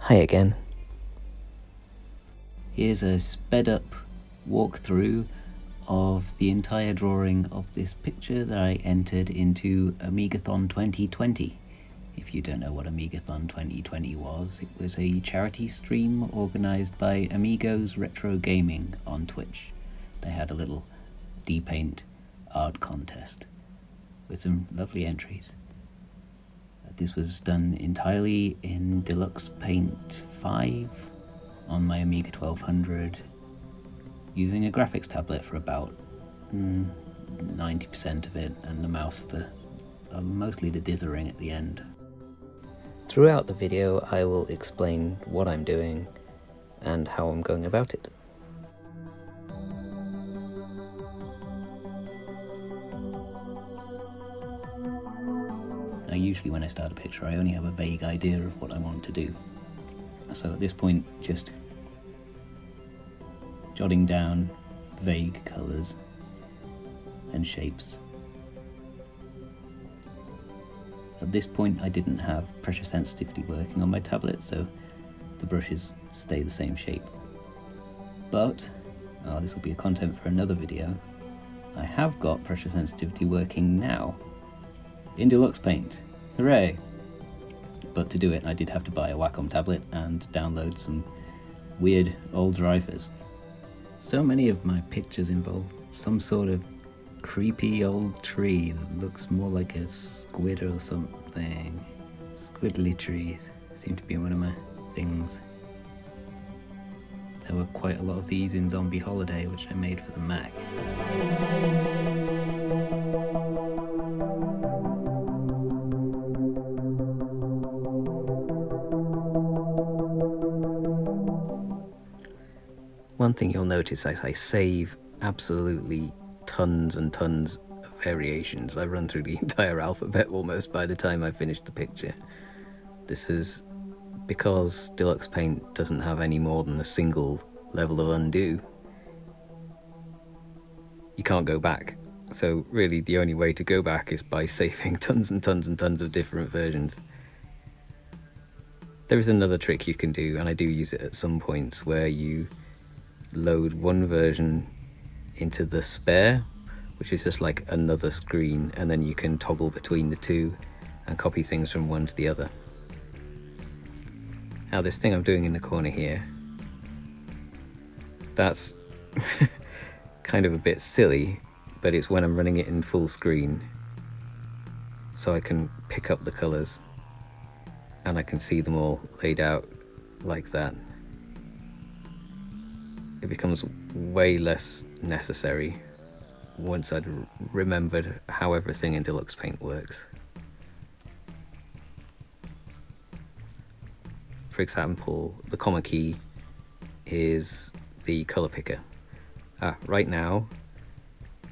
Hi again. Here's a sped up walkthrough of the entire drawing of this picture that I entered into Amigathon 2020. If you don't know what Amigathon 2020 was, it was a charity stream organised by Amigos Retro Gaming on Twitch. They had a little DPaint art contest with some lovely entries. This was done entirely in Deluxe Paint 5 on my Amiga 1200 using a graphics tablet for about 90% of it, and the mouse for mostly the dithering at the end. Throughout the video I will explain what I'm doing and how I'm going about it. Now usually when I start a picture I only have a vague idea of what I want to do. So at this point just jotting down vague colours and shapes. At this point I didn't have pressure sensitivity working on my tablet, so the brushes stay the same shape. But, this will be a content for another video, I have got pressure sensitivity working now in Deluxe Paint. Hooray! But to do it I did have to buy a Wacom tablet and download some weird old drivers. So many of my pictures involve some sort of creepy old tree that looks more like a squid or something. Squiddly trees seem to be one of my things. There were quite a lot of these in Zombie Holiday, which I made for the Mac. One thing you'll notice is I save absolutely tons and tons of variations. I run through the entire alphabet almost by the time I finish the picture. This is because Deluxe Paint doesn't have any more than a single level of undo. You can't go back. So really the only way to go back is by saving tons and tons and tons of different versions. There is another trick you can do, and I do use it at some points, where you load one version into the spare, which is just like another screen, and then you can toggle between the two and copy things from one to the other. Now this thing I'm doing in the corner here, that's kind of a bit silly, but it's when I'm running it in full screen, so I can pick up the colours and I can see them all laid out like that. It becomes way less necessary once I'd remembered how everything in Deluxe Paint works. For example, the comma key is the colour picker. Right now,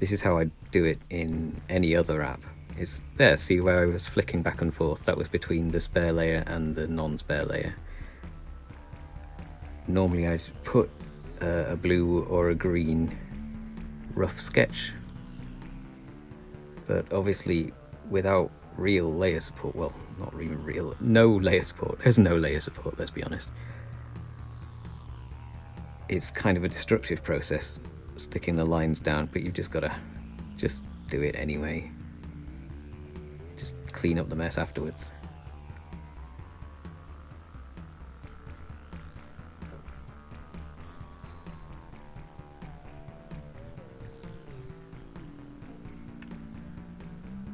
this is how I do it in any other app. It's there, see where I was flicking back and forth? That was between the spare layer and the non-spare layer. Normally I'd put a blue or a green rough sketch, but obviously without real layer support, well, not even real, no layer support, there's no layer support, let's be honest. It's kind of a destructive process sticking the lines down, but you've just gotta just do it anyway. Just clean up the mess afterwards.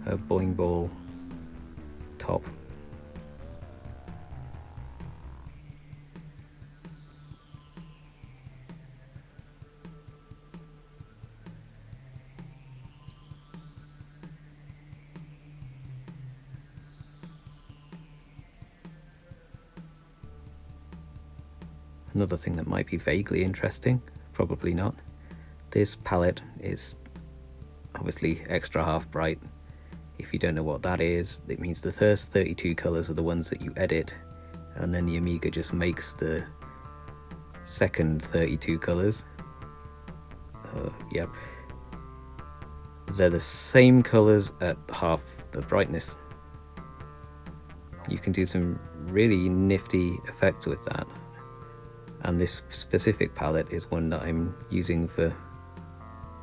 A bowling ball top. Another thing that might be vaguely interesting, probably not. This palette is obviously extra half bright. If you don't know what that is, it means the first 32 colours are the ones that you edit, and then the Amiga just makes the second 32 colours. Yep. They're the same colours at half the brightness. You can do some really nifty effects with that. And this specific palette is one that I'm using for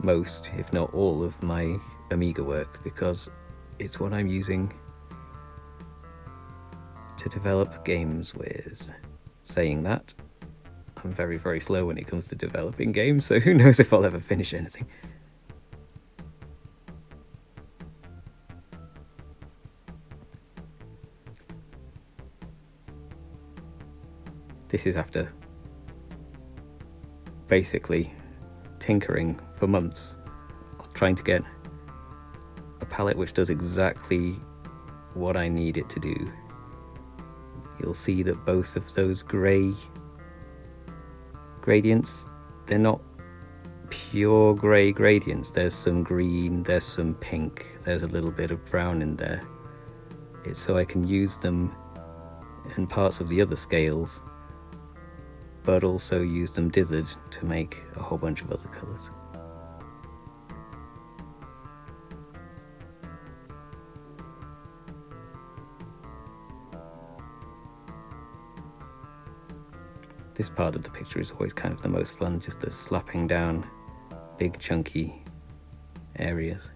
most, if not all, of my Amiga work, because it's what I'm using to develop games with. Saying that, I'm very, very slow when it comes to developing games, so who knows if I'll ever finish anything. This is after basically tinkering for months, trying to get a palette which does exactly what I need it to do. You'll see that both of those grey gradients, they're not pure grey gradients. There's some green, there's some pink, there's a little bit of brown in there. It's so I can use them in parts of the other scales, but also use them dithered to make a whole bunch of other colours. This part of the picture is always kind of the most fun, just the slapping down big chunky areas.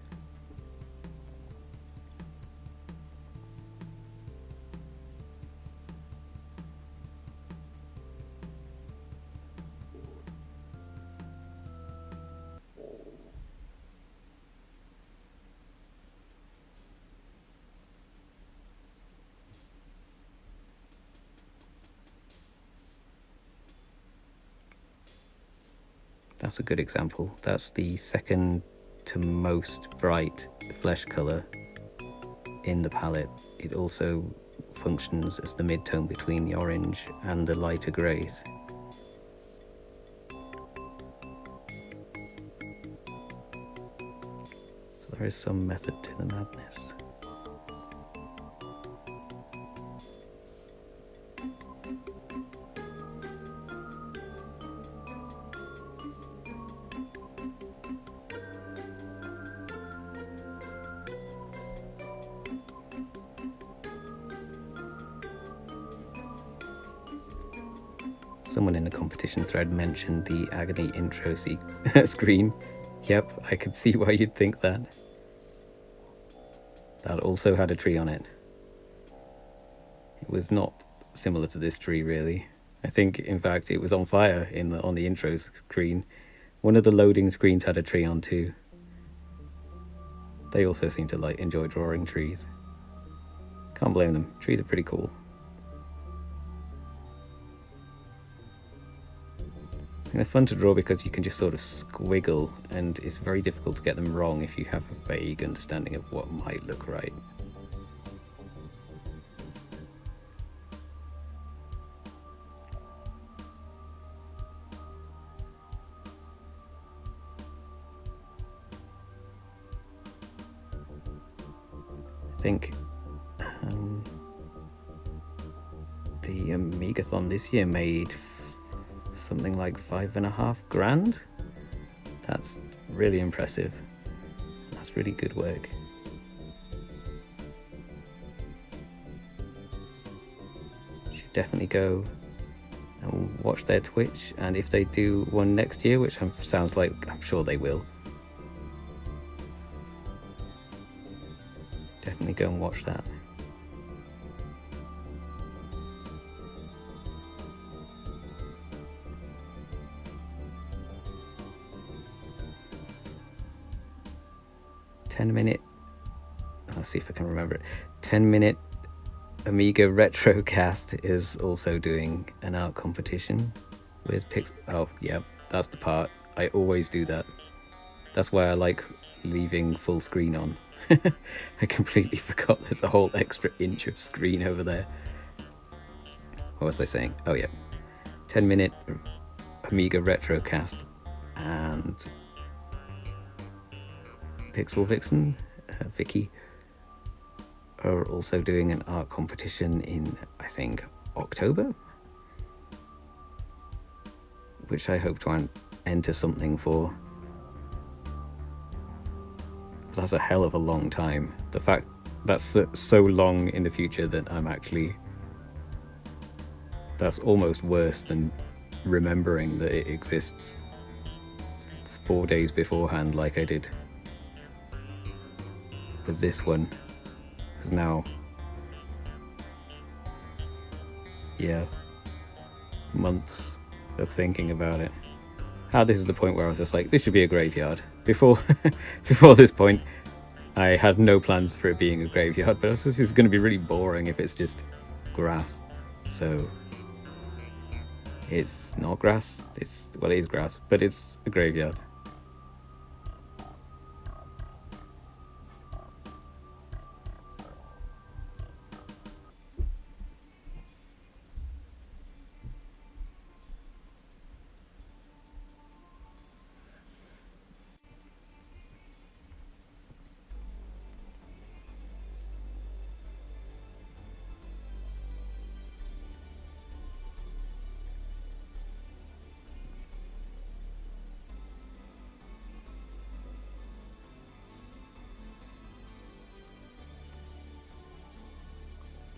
That's a good example. That's the second to most bright flesh colour in the palette. It also functions as the mid-tone between the orange and the lighter greys. So there is some method to the madness. Someone in the competition thread mentioned the Agony intro screen. Yep, I could see why you'd think that. That also had a tree on it. It was not similar to this tree, really. I think, in fact, it was on fire on the intro screen. One of the loading screens had a tree on too. They also seem to enjoy drawing trees. Can't blame them. Trees are pretty cool. And they're fun to draw because you can just sort of squiggle, and it's very difficult to get them wrong if you have a vague understanding of what might look right. I think the Megathon this year made something like $5,500. That's really impressive. That's really good work. Should definitely go and watch their Twitch, and if they do one next year, which sounds like I'm sure they will, definitely go and watch that. Let's see if I can remember it. 10-minute Amiga Retrocast is also doing an art competition with oh yeah, that's the part. I always do that. That's why I like leaving full screen on. I completely forgot there's a whole extra inch of screen over there. What was I saying? Oh yeah, 10-minute Amiga Retrocast and Pixel Vixen, Vicky, are also doing an art competition in, I think, October, which I hope to enter something for. That's a hell of a long time. The fact that's so long in the future that I'm actually That's almost worse than remembering that it exists 4 days beforehand like I did with this one. Because now, yeah, months of thinking about it. This is the point where I was just like, this should be a graveyard. Before this point, I had no plans for it being a graveyard, but I was just, it's going to be really boring if it's just grass. So it's not grass. Well, it is grass, but it's a graveyard.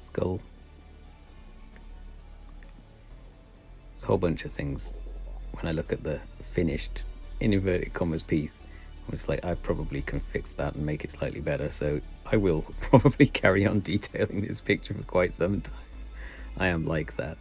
Skull. There's a whole bunch of things when I look at the finished, in inverted commas, piece. I'm just like, I probably can fix that and make it slightly better, so I will probably carry on detailing this picture for quite some time. I am like that.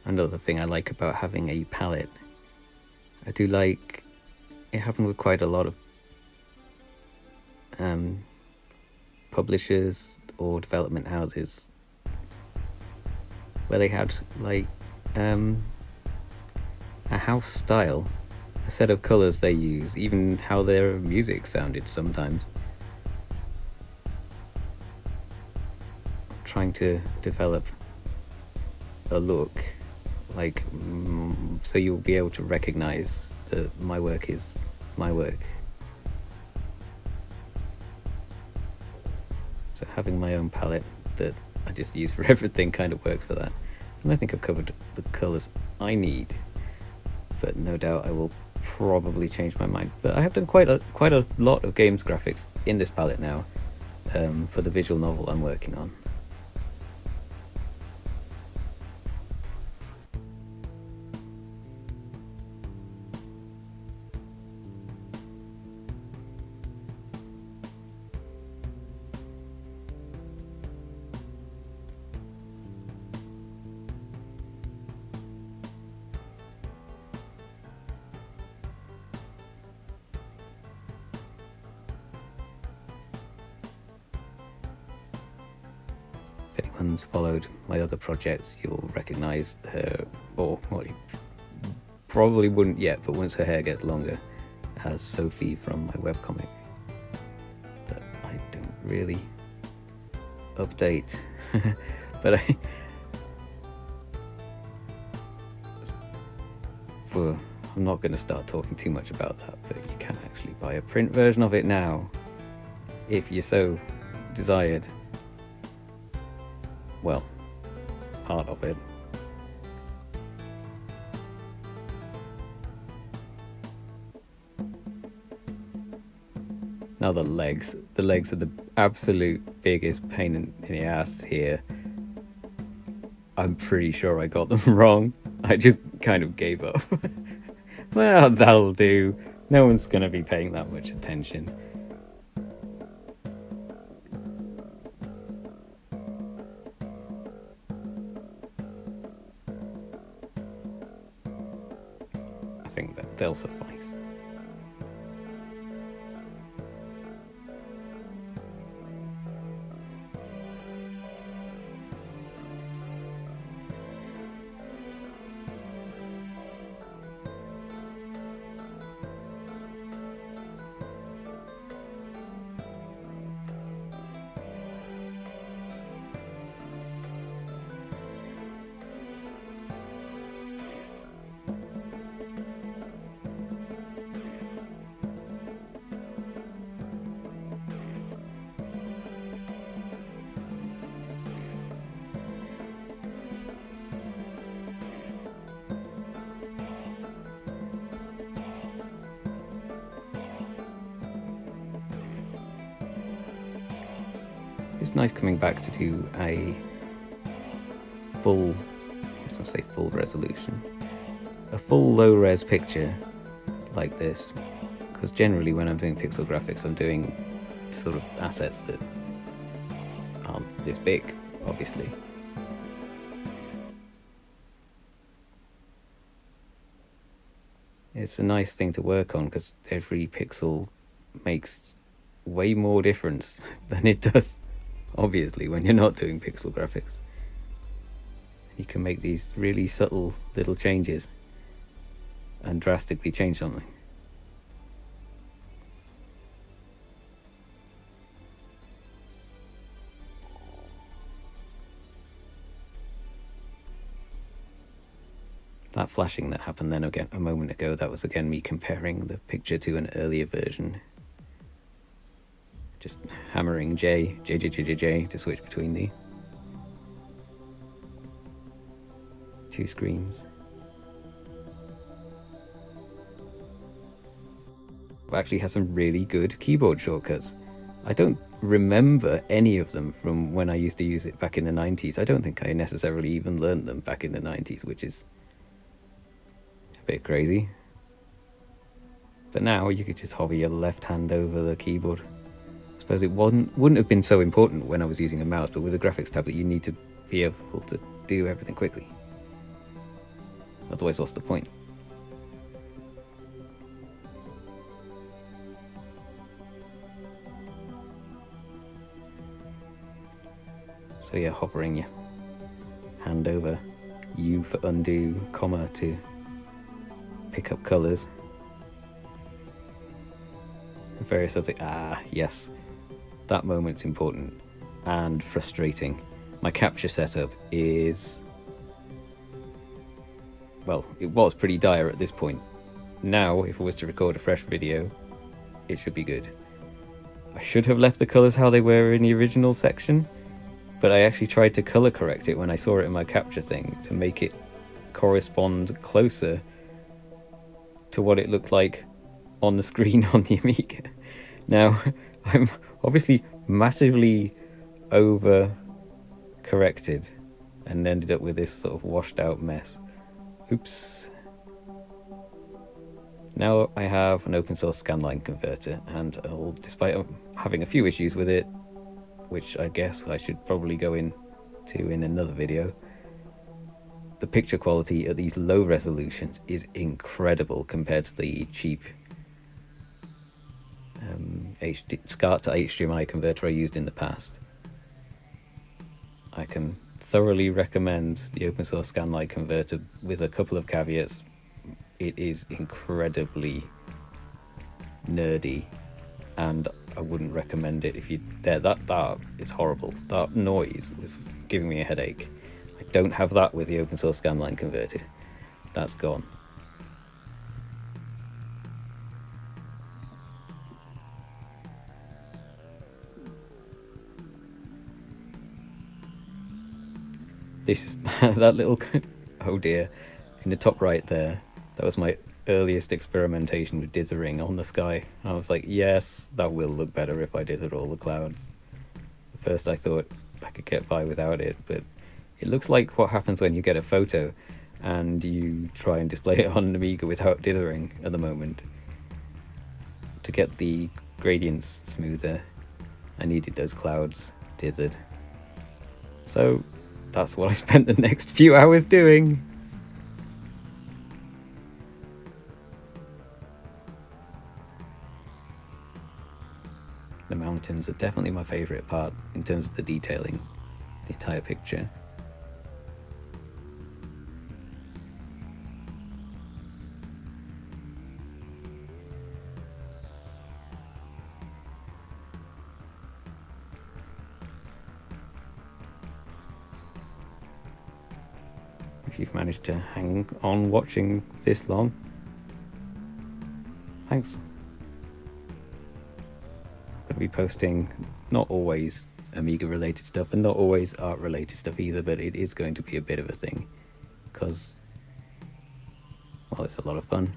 Another thing I like about having a palette, I do like, it happened with quite a lot of publishers or development houses where they had like a house style, a set of colours they use, even how their music sounded sometimes. Trying to develop a look like so you'll be able to recognize that my work is my work. So having my own palette that I just use for everything kind of works for that. And I think I've covered the colours I need, but no doubt I will probably change my mind. But I have done quite a lot of games graphics in this palette now, for the visual novel I'm working on. If anyone's followed my other projects, you'll recognise her, or well, you probably wouldn't yet, but once her hair gets longer, as Sophie from my webcomic that I don't really update. But I'm not going to start talking too much about that, but you can actually buy a print version of it now if you so desired. Well, part of it. Now the legs are the absolute biggest pain in the ass here. I'm pretty sure I got them wrong. I just kind of gave up. Well, that'll do. No one's going to be paying that much attention. I think that they'll suffice. it's nice coming back to do a full, I was gonna say full resolution, a full low-res picture like this, because generally when I'm doing pixel graphics I'm doing sort of assets that aren't this big, obviously. It's a nice thing to work on because every pixel makes way more difference than it does, obviously, when you're not doing pixel graphics. You can make these really subtle little changes and drastically change something. That flashing that happened then again a moment ago, that was again me comparing the picture to an earlier version. Just hammering J to switch between the two screens. It actually has some really good keyboard shortcuts. I don't remember any of them from when I used to use it back in the 90s. I don't think I necessarily even learned them back in the 90s, which is a bit crazy. But now you could just hover your left hand over the keyboard. I suppose it wouldn't have been so important when I was using a mouse, but with a graphics tablet you need to be able to do everything quickly. Otherwise, what's the point? So yeah, hovering your hand over U for undo, comma to pick up colours. Various other, yes, that moment's important and frustrating. My capture setup is, well, it was pretty dire at this point. Now, if I was to record a fresh video, it should be good. I should have left the colours how they were in the original section, but I actually tried to colour correct it when I saw it in my capture thing to make it correspond closer to what it looked like on the screen on the Amiga. Now, I'm obviously massively over corrected and ended up with this sort of washed out mess. Oops. Now I have an open source scanline converter, and despite having a few issues with it, which I guess I should probably go into in another video, the picture quality at these low resolutions is incredible compared to the cheap SCART to HDMI converter I used in the past. I can thoroughly recommend the open source scanline converter with a couple of caveats. It is incredibly nerdy, and I wouldn't recommend it if you that is horrible. That noise was giving me a headache. I don't have that with the open source scanline converter. That's gone. This is that little, oh dear, in the top right there, that was my earliest experimentation with dithering on the sky. I was like, yes, that will look better if I dither all the clouds. At first I thought I could get by without it, but it looks like what happens when you get a photo and you try and display it on an Amiga without dithering at the moment. To get the gradients smoother, I needed those clouds dithered. So that's what I spent the next few hours doing. The mountains are definitely my favourite part in terms of the detailing, the entire picture. If you've managed to hang on watching this long, thanks. I'm going to be posting not always Amiga related stuff and not always art related stuff either, but it is going to be a bit of a thing because, well, it's a lot of fun.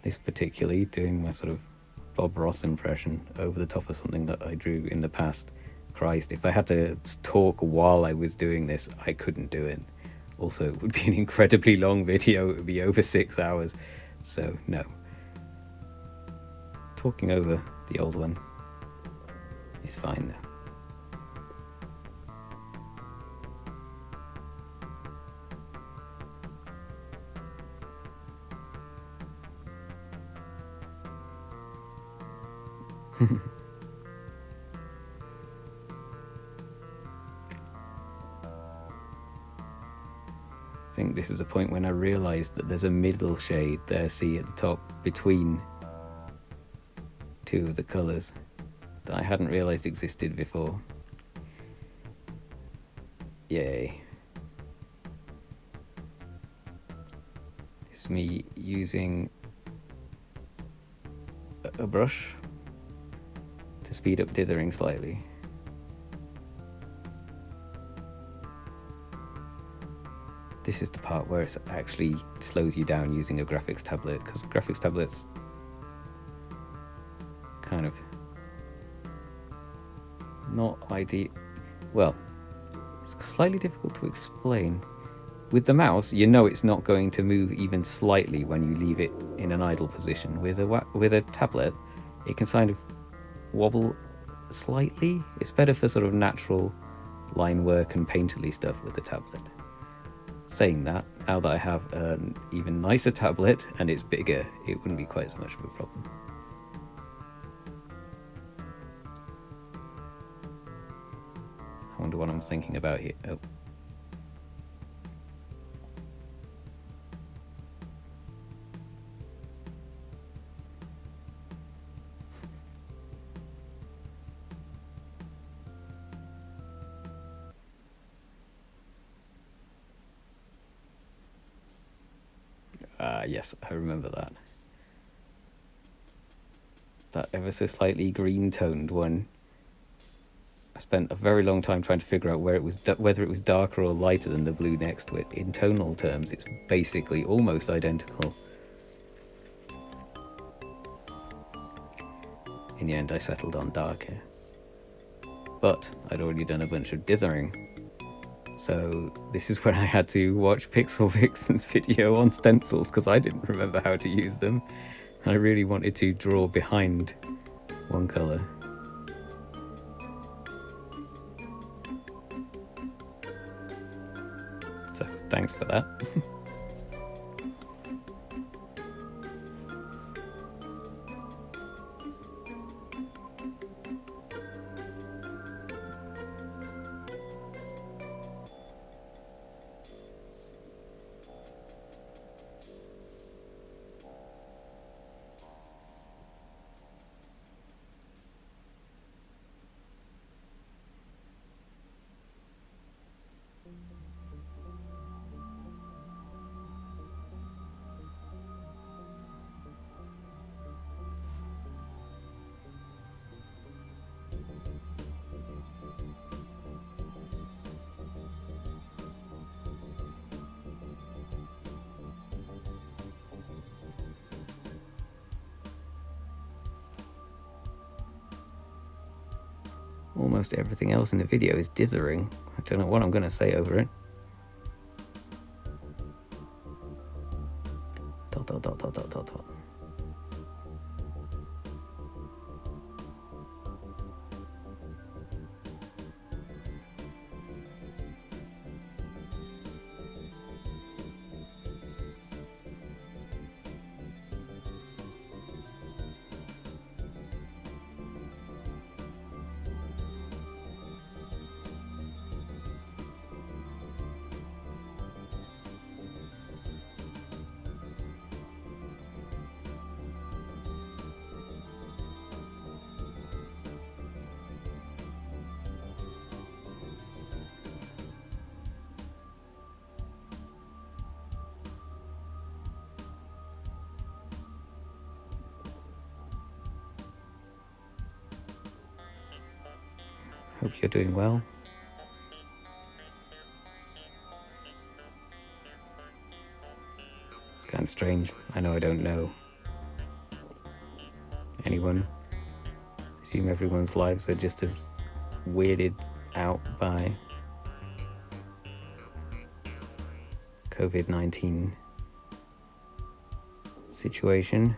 This particularly, doing my sort of Bob Ross impression over the top of something that I drew in the past. Christ, if I had to talk while I was doing this, I couldn't do it. Also, it would be an incredibly long video. It would be over 6 hours. So, no. Talking over the old one is fine though. I think this is a point when I realised that there's a middle shade there, see at the top, between two of the colours that I hadn't realised existed before. Yay. This is me using a brush to speed up dithering slightly. This is the part where it actually slows you down using a graphics tablet, because graphics tablets kind of not ideal. Well, it's slightly difficult to explain. With the mouse, you know it's not going to move even slightly when you leave it in an idle position. With a tablet, it can kind of wobble slightly. It's better for sort of natural line work and painterly stuff with the tablet. Saying that, now that I have an even nicer tablet and it's bigger, it wouldn't be quite so much of a problem. I wonder what I'm thinking about here. Oh. Yes, I remember that. That ever so slightly green toned one. I spent a very long time trying to figure out where it was, whether it was darker or lighter than the blue next to it. In tonal terms, it's basically almost identical. In the end, I settled on darker. But I'd already done a bunch of dithering. So this is when I had to watch Pixel Vixen's video on stencils, because I didn't remember how to use them. And I really wanted to draw behind one colour. So thanks for that. Almost everything else in the video is dithering. I don't know what I'm going to say over it. Dot, dot, dot, dot, dot, dot, dot. Hope you're doing well. It's kind of strange. I know I don't know anyone. I assume everyone's lives are just as weirded out by COVID-19 situation.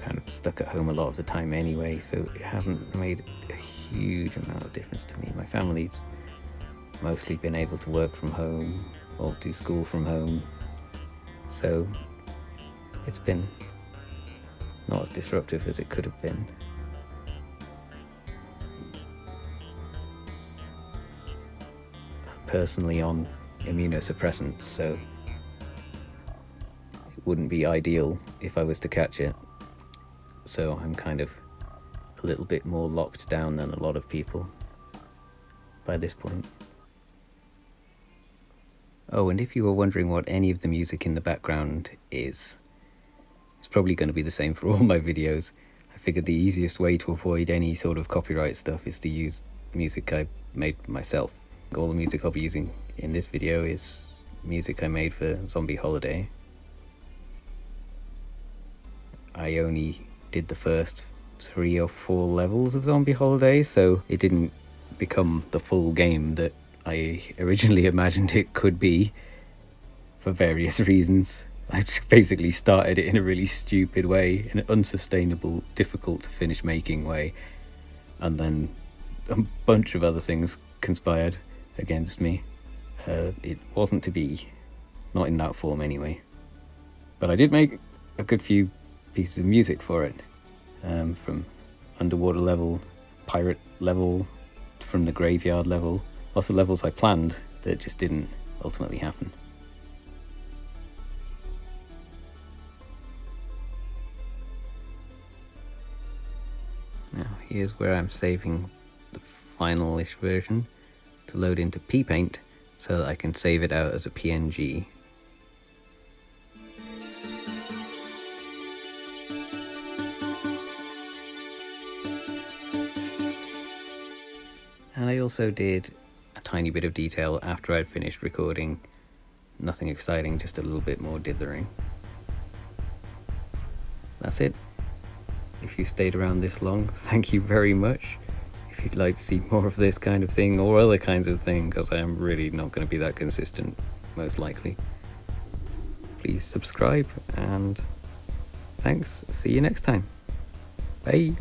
Kind of stuck at home a lot of the time anyway, so it hasn't made a huge amount of difference to me. My family's mostly been able to work from home or do school from home, so it's been not as disruptive as it could have been. I'm personally on immunosuppressants, so it wouldn't be ideal if I was to catch it. So I'm kind of a little bit more locked down than a lot of people by this point. Oh, and if you were wondering what any of the music in the background is, it's probably going to be the same for all my videos. I figured the easiest way to avoid any sort of copyright stuff is to use music I made myself. All the music I'll be using in this video is music I made for Zombie Holiday. I only did the first 3 or 4 levels of Zombie Holiday, so it didn't become the full game that I originally imagined it could be for various reasons. I just basically started it in a really stupid way, in an unsustainable, difficult to finish making way, and then a bunch of other things conspired against me. It wasn't to be, not in that form anyway. But I did make a good few pieces of music for it, from underwater level, pirate level, from the graveyard level, lots of levels I planned that just didn't ultimately happen. Now here's where I'm saving the final-ish version to load into DPaint so that I can save it out as a PNG. And I also did a tiny bit of detail after I'd finished recording. Nothing exciting, just a little bit more dithering. That's it. If you stayed around this long, thank you very much. If you'd like to see more of this kind of thing or other kinds of thing, because I am really not going to be that consistent, most likely, please subscribe, and thanks. See you next time. Bye.